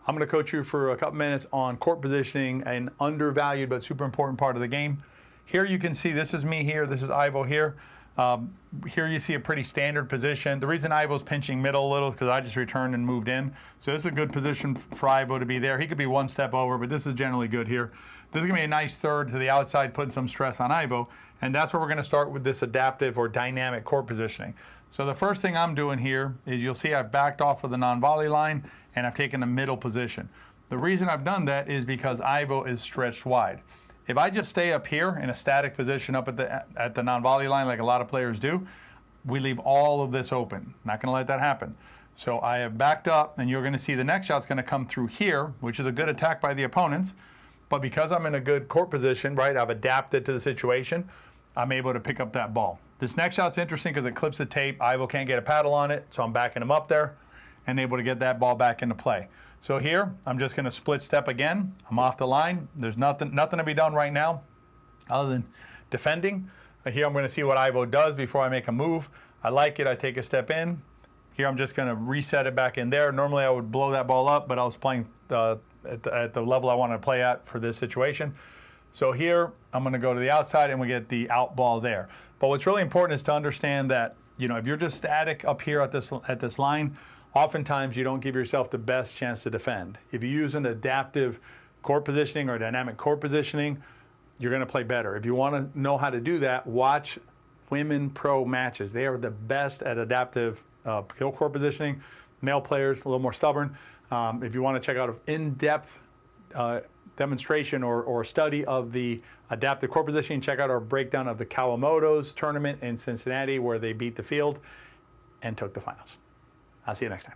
I'm going to coach you for a couple minutes on court positioning, an undervalued but super important part of the game. Here you can see, this is me here, this is Ivo here. Here you see a pretty standard position. The reason Ivo's pinching middle a little is because I just returned and moved in. So this is a good position for Ivo to be there. He could be one step over, but this is generally good here. This is going to be a nice third to the outside, putting some stress on Ivo. And that's where we're going to start with this adaptive or dynamic court positioning. So the first thing I'm doing here is you'll see I've backed off of the non-volley line and I've taken a middle position. The reason I've done that is because Ivo is stretched wide. If I just stay up here in a static position up at the non-volley line like a lot of players do, we leave all of this open. Not going to let that happen. So I have backed up, and you're going to see the next shot's going to come through here, which is a good attack by the opponents. But because I'm in a good court position, right, I've adapted to the situation, I'm able to pick up that ball. This next shot's interesting because it clips the tape. Ivo can't get a paddle on it, so I'm backing him up there and able to get that ball back into play. So here, I'm just going to split step again. I'm off the line. There's nothing to be done right now other than defending. Here I'm going to see what Ivo does before I make a move. I like it. I take a step in. Here I'm just going to reset it back in there. Normally I would blow that ball up, but I was playing at the level I want to play at for this situation. So here I'm going to go to the outside and we get the out ball there. But what's really important is to understand that, you know, if you're just static up here at this line, oftentimes you don't give yourself the best chance to defend. If you use an adaptive court positioning or dynamic court positioning, you're going to play better. If you want to know how to do that, watch women pro matches. They are the best at adaptive court positioning. Male players, a little more stubborn. If you want to check out an in-depth demonstration or study of the adaptive court positioning, check out our breakdown of the Kawamoto's tournament in Cincinnati where they beat the field and took the finals. I'll see you next time.